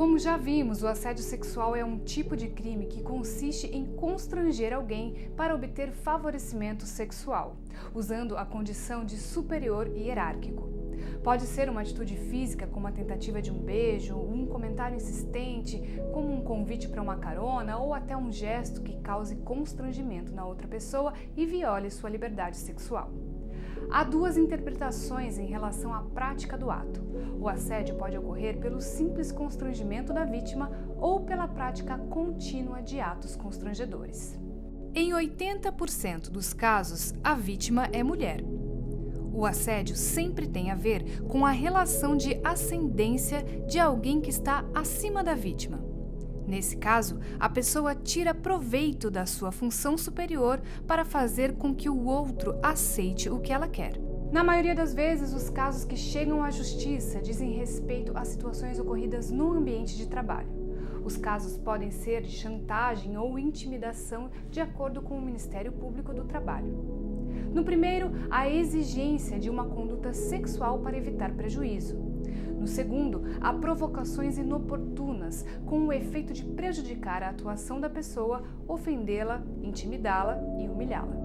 Como já vimos, o assédio sexual é um tipo de crime que consiste em constranger alguém para obter favorecimento sexual, usando a condição de superior hierárquico. Pode ser uma atitude física, como a tentativa de um beijo, um comentário insistente, como um convite para uma carona, ou até um gesto que cause constrangimento na outra pessoa e viole sua liberdade sexual. Há duas interpretações em relação à prática do ato. O assédio pode ocorrer pelo simples constrangimento da vítima ou pela prática contínua de atos constrangedores. Em 80% dos casos, a vítima é mulher. O assédio sempre tem a ver com a relação de ascendência de alguém que está acima da vítima. Nesse caso, a pessoa tira proveito da sua função superior para fazer com que o outro aceite o que ela quer. Na maioria das vezes, os casos que chegam à justiça dizem respeito a situações ocorridas no ambiente de trabalho. Os casos podem ser de chantagem ou intimidação, de acordo com o Ministério Público do Trabalho. No primeiro, a exigência de uma conduta sexual para evitar prejuízo. No segundo, há provocações inoportunas, com o efeito de prejudicar a atuação da pessoa, ofendê-la, intimidá-la e humilhá-la.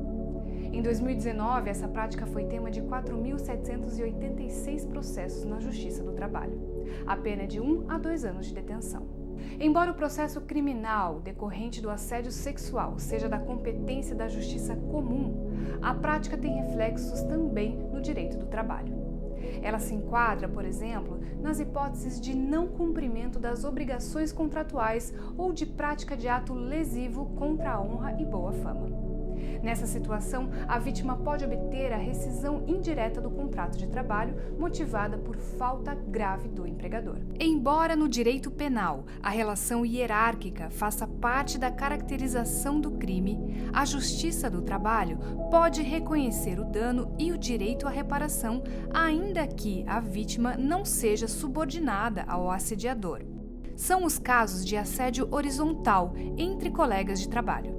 Em 2019, essa prática foi tema de 4.786 processos na Justiça do Trabalho. A pena é de 1 a 2 anos de detenção. Embora o processo criminal decorrente do assédio sexual seja da competência da justiça comum, a prática tem reflexos também no direito do trabalho. Ela se enquadra, por exemplo, nas hipóteses de não cumprimento das obrigações contratuais ou de prática de ato lesivo contra a honra e boa fama. Nessa situação, a vítima pode obter a rescisão indireta do contrato de trabalho motivada por falta grave do empregador. Embora no direito penal a relação hierárquica faça parte da caracterização do crime, a Justiça do Trabalho pode reconhecer o dano e o direito à reparação, ainda que a vítima não seja subordinada ao assediador. São os casos de assédio horizontal entre colegas de trabalho.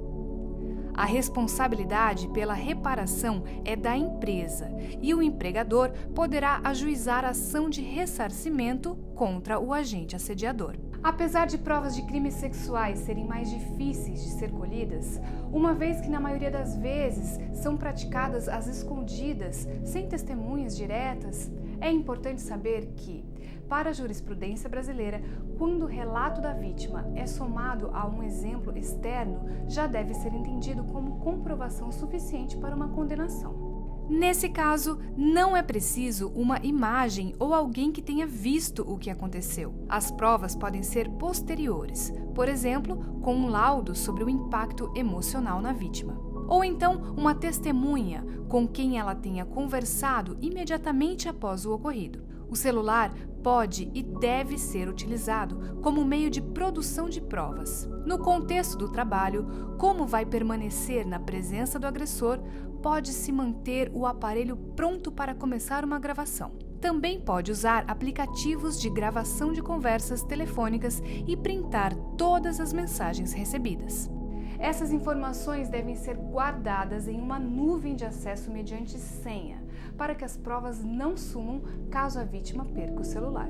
A responsabilidade pela reparação é da empresa e o empregador poderá ajuizar ação de ressarcimento contra o agente assediador. Apesar de provas de crimes sexuais serem mais difíceis de ser colhidas, uma vez que na maioria das vezes são praticadas às escondidas, sem testemunhas diretas, é importante saber que, para a jurisprudência brasileira, quando o relato da vítima é somado a um exemplo externo, já deve ser entendido como comprovação suficiente para uma condenação. Nesse caso, não é preciso uma imagem ou alguém que tenha visto o que aconteceu. As provas podem ser posteriores, por exemplo, com um laudo sobre o impacto emocional na vítima. Ou então uma testemunha com quem ela tenha conversado imediatamente após o ocorrido. O celular pode e deve ser utilizado como meio de produção de provas. No contexto do trabalho, como vai permanecer na presença do agressor, pode-se manter o aparelho pronto para começar uma gravação. Também pode usar aplicativos de gravação de conversas telefônicas e printar todas as mensagens recebidas. Essas informações devem ser guardadas em uma nuvem de acesso mediante senha, para que as provas não sumam caso a vítima perca o celular.